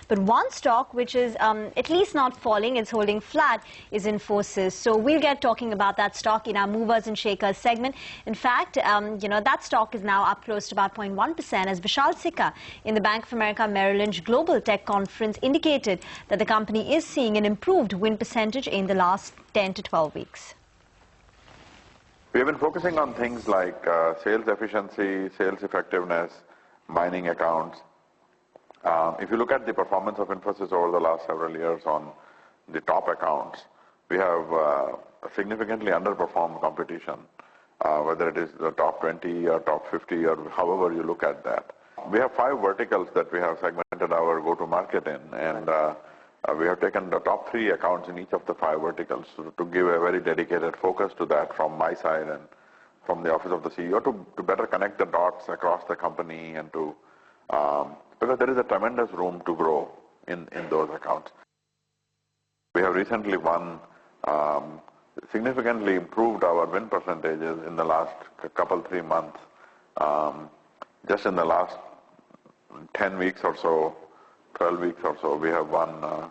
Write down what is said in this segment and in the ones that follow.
But one stock which is at least not falling, it's holding flat, is Infosys. So we'll get talking about that stock in our movers and shakers segment. In fact, that stock is now up close to about 0.1% as Vishal Sikka in the Bank of America Merrill Lynch Global Tech Conference indicated that the company is seeing an improved win percentage in the last 10 to 12 weeks. We have been focusing on things like sales efficiency, sales effectiveness, mining accounts. If you look at the performance of Infosys over the last several years on the top accounts, we have significantly underperformed competition, whether it is the top 20 or top 50 or however you look at that. We have 5 verticals that we have segmented our go-to-market in, and we have taken the top 3 accounts in each of the 5 verticals to give a very dedicated focus to that from my side and from the office of the CEO to better connect the dots across the company and to because there is a tremendous room to grow in those accounts. We have recently significantly improved our win percentages in the last couple 3 months. Just in the last 10 weeks or so, 12 weeks or so, we have won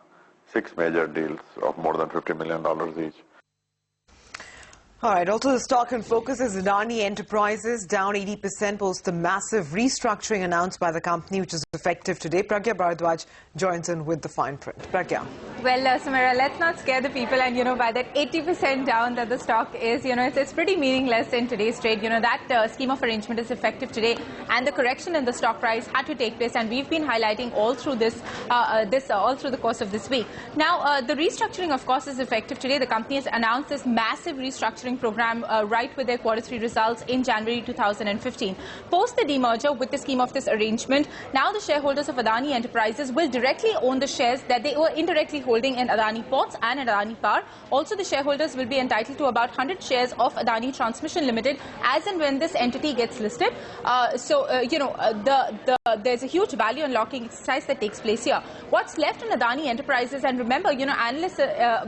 6 major deals of more than $50 million each. All right. Also, the stock in focus is Adani Enterprises, down 80% post the massive restructuring announced by the company, which is effective today. Pragya Bharadwaj joins in with the fine print. Pragya. Well, Samira, let's not scare the people. And, by that 80% down that the stock is, it's pretty meaningless in today's trade. That scheme of arrangement is effective today. And the correction in the stock price had to take place. And we've been highlighting all through all through the course of this week. Now, the restructuring, of course, is effective today. The company has announced this massive restructuring program right with their quarter 3 results in January 2015. Post the demerger with the scheme of this arrangement, now the shareholders of Adani Enterprises will directly own the shares that they were indirectly holding in Adani Ports and Adani Power. Also, the shareholders will be entitled to about 100 shares of Adani Transmission Limited as and when this entity gets listed. There's a huge value unlocking exercise that takes place here. What's left in Adani Enterprises, and remember, analysts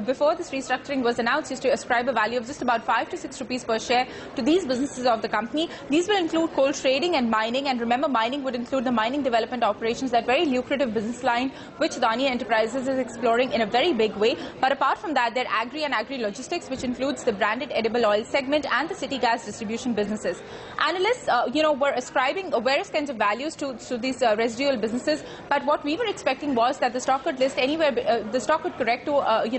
before this restructuring was announced used to ascribe a value of just about 5 to 6 rupees per share to these businesses of the company. These will include coal trading and mining, and remember, mining would include the mining development operations, that very lucrative business line which Adani Enterprises is exploring in a very big way. But apart from that, they're agri and agri-logistics, which includes the branded edible oil segment and the city gas distribution businesses. Analysts, were ascribing various kinds of values to these residual businesses, but what we were expecting was that the stock could list anywhere, the stock could correct to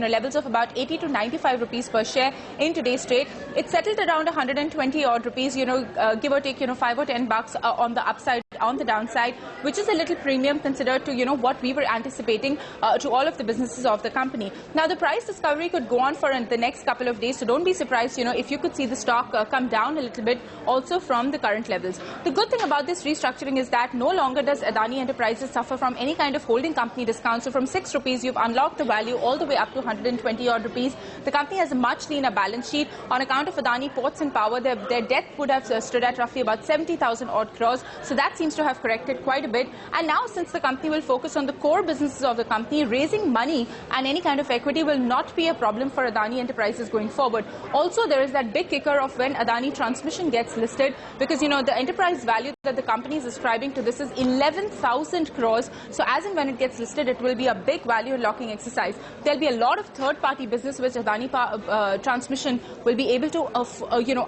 levels of about 80 to 95 rupees per share in today's trade. It settled around 120 odd rupees, give or take, 5 or 10 bucks on the upside, on the downside, which is a little premium considered to, what we were anticipating to all of the businesses of the company. Now, the price discovery could go on for the next couple of days, so don't be surprised, if you could see the stock come down a little bit also from the current levels. The good thing about this restructuring is that no longer does Adani Enterprises suffer from any kind of holding company discount. So from 6 rupees, you've unlocked the value all the way up to 120 odd rupees. The company has a much leaner balance sheet. On account of Adani Ports and Power, their debt would have stood at roughly about 70,000 odd crores. So that seems to have corrected quite a bit. And now, since the company will focus on the core businesses of the company, raising money and any kind of equity will not be a problem for Adani Enterprises going forward. Also, there is that big kicker of when Adani Transmission gets listed, because, the enterprise value that the company is ascribing to this is 11,000 crores. So as and when it gets listed, it will be a big value unlocking exercise. There'll be a lot of third-party business which Adani Transmission will be able to,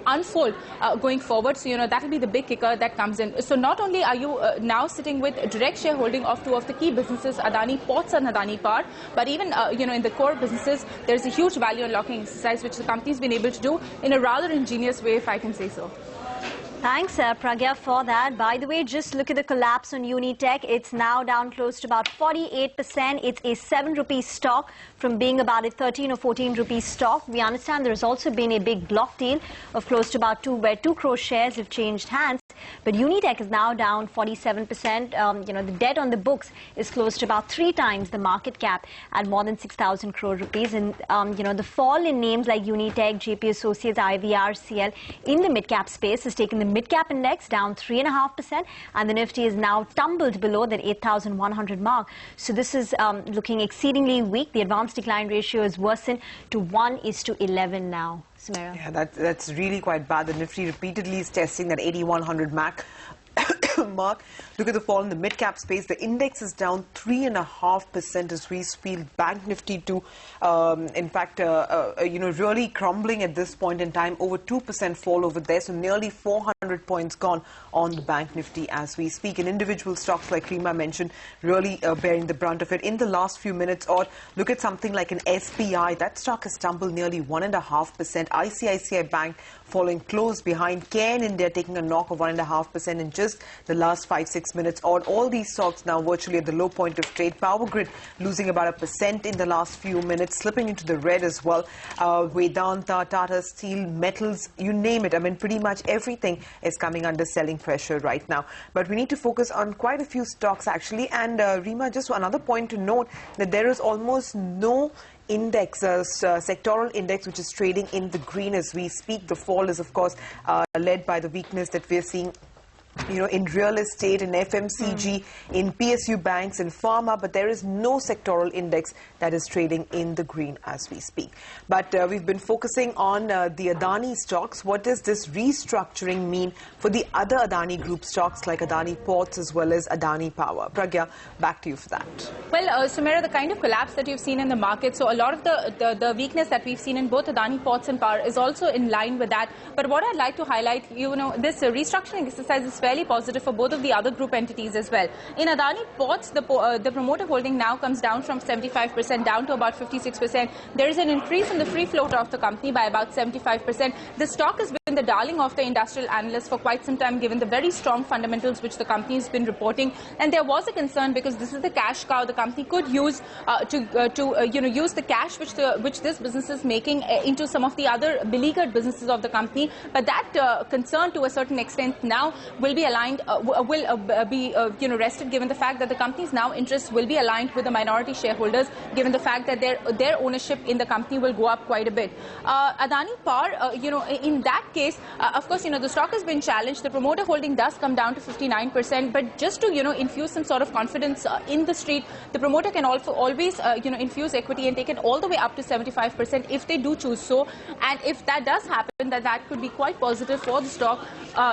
unfold going forward. So, that will be the big kicker that comes in. So not only are you now sitting with direct shareholding of 2 of the key businesses, Adani Ports and Adani Power, but even, in the core businesses, there's a huge value unlocking exercise which the company's been able to do in a rather ingenious way, if I can say so. Thanks, Pragya, for that. By the way, just look at the collapse on Unitech. It's now down close to about 48%. It's a 7 rupee stock from being about a 13 or 14 rupee stock. We understand there's also been a big block deal of close to about 2 crore shares have changed hands. But Unitech is now down 47%. The debt on the books is close to about 3 times the market cap at more than 6,000 crore rupees. And, the fall in names like Unitech, JP Associates, IVR, CL in the mid-cap space has taken the mid-cap index down 3.5%, and the Nifty is now tumbled below that 8,100 mark. So this is looking exceedingly weak. The advanced decline ratio is worsened to 1:11 now. Samira. Yeah, that's really quite bad. The Nifty repeatedly is testing that 8,100 mark. mark. Look at the fall in the mid-cap space. The index is down 3.5% as we speak. Bank Nifty too, in fact, really crumbling at this point in time. Over 2% fall over there. So nearly 400 points gone on the Bank Nifty as we speak. And individual stocks, like Rima mentioned, really bearing the brunt of it in the last few minutes. Or look at something like an SBI. That stock has tumbled nearly 1.5%. ICICI Bank falling close behind. Cairn India taking a knock of 1.5% in just the last 5-6 minutes. On all these stocks now virtually at the low point of trade. Power Grid losing about 1% in the last few minutes, slipping into the red as well. Vedanta, Tata Steel, metals, you name it. I mean, pretty much everything is coming under selling pressure right now. But we need to focus on quite a few stocks actually. And Rima, just another point to note that there is almost no index, sectoral index, which is trading in the green as we speak. The fall is, of course, led by the weakness that we're seeing, in real estate, in FMCG, in PSU banks, in pharma, but there is no sectoral index that is trading in the green as we speak. But we've been focusing on the Adani stocks. What does this restructuring mean for the other Adani group stocks like Adani Ports as well as Adani Power? Pragya, back to you for that. Well, Sumaira, the kind of collapse that you've seen in the market, so a lot of the weakness that we've seen in both Adani Ports and Power is also in line with that. But what I'd like to highlight, this restructuring exercise is fairly positive for both of the other group entities as well. In Adani Ports, the promoter holding now comes down from 75% down to about 56%. There is an increase in the free float of the company by about 75%. The stock has been the darling of the industrial analysts for quite some time, given the very strong fundamentals which the company has been reporting. And there was a concern because this is the cash cow the company could use use the cash which this business is making into some of the other beleaguered businesses of the company. But that concern, to a certain extent, now will be aligned, rested, given the fact that the company's now interests will be aligned with the minority shareholders, given the fact that their ownership in the company will go up quite a bit. Adani Power, in that case, of course, the stock has been challenged. The promoter holding does come down to 59%, but just to, infuse some sort of confidence in the street, the promoter can also always, infuse equity and take it all the way up to 75% if they do choose so. And if that does happen, that could be quite positive for the stock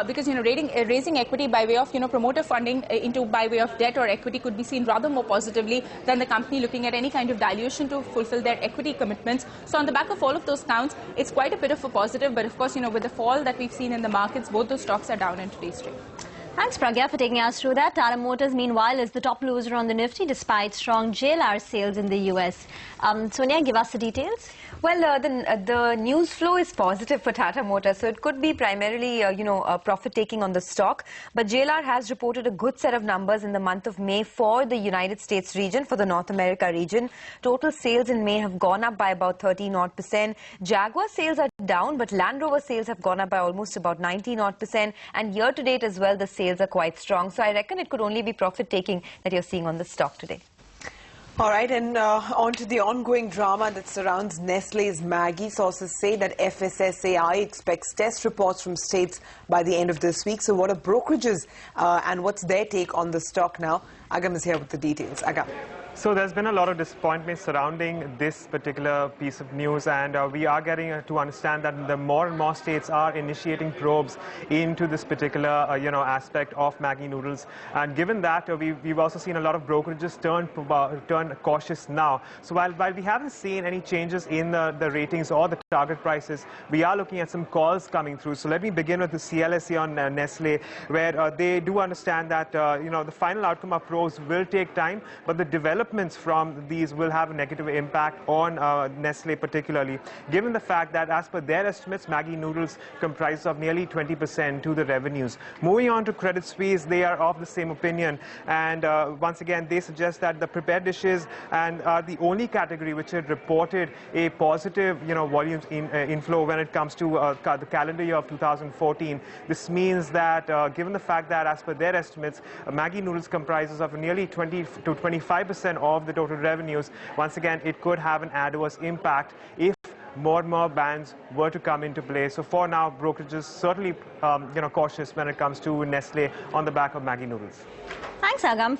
because, raising equity by way of, promoter funding by way of debt or equity could be seen rather more positively than the company looking at any kind of dilution to fulfill their equity commitments. So on the back of all of those counts, it's quite a bit of a positive. But of course, with the fall that we've seen in the markets, both those stocks are down in today's trade. Thanks, Pragya, for taking us through that. Tata Motors, meanwhile, is the top loser on the Nifty despite strong JLR sales in the US. Sonia, give us the details. Well, the news flow is positive for Tata Motors, so it could be primarily, profit-taking on the stock. But JLR has reported a good set of numbers in the month of May for the United States region, for the North America region. Total sales in May have gone up by about 30-odd%. Jaguar sales are down, but Land Rover sales have gone up by almost about 19-odd%. And year-to-date as well, the sales are quite strong. So I reckon it could only be profit-taking that you're seeing on the stock today. All right, and on to the ongoing drama that surrounds Nestle's Maggi. Sources say that FSSAI expects test reports from states by the end of this week. So what are brokerages and what's their take on the stock now? Agam is here with the details. Agam. So there's been a lot of disappointment surrounding this particular piece of news, and we are getting to understand that the more and more states are initiating probes into this particular aspect of Maggi noodles. And given that, we've also seen a lot of brokerages turn cautious now. So while we haven't seen any changes in the ratings or the target prices, we are looking at some calls coming through. So let me begin with the CLSA on Nestle, where they do understand that the final outcome of probes will take time, but the developments from these will have a negative impact on Nestle particularly, given the fact that as per their estimates, Maggi noodles comprise of nearly 20% to the revenues. Moving on to Credit Suisse, they are of the same opinion, and once again they suggest that the prepared dishes and are the only category which had reported a positive volumes inflow when it comes to the calendar year of 2014. This means that given the fact that as per their estimates, Maggi noodles comprises of nearly 20 to 25% of the total revenues. Once again, it could have an adverse impact if more and more bans were to come into play. So for now, brokerages certainly cautious when it comes to Nestle on the back of Maggi noodles. Thanks, Agam.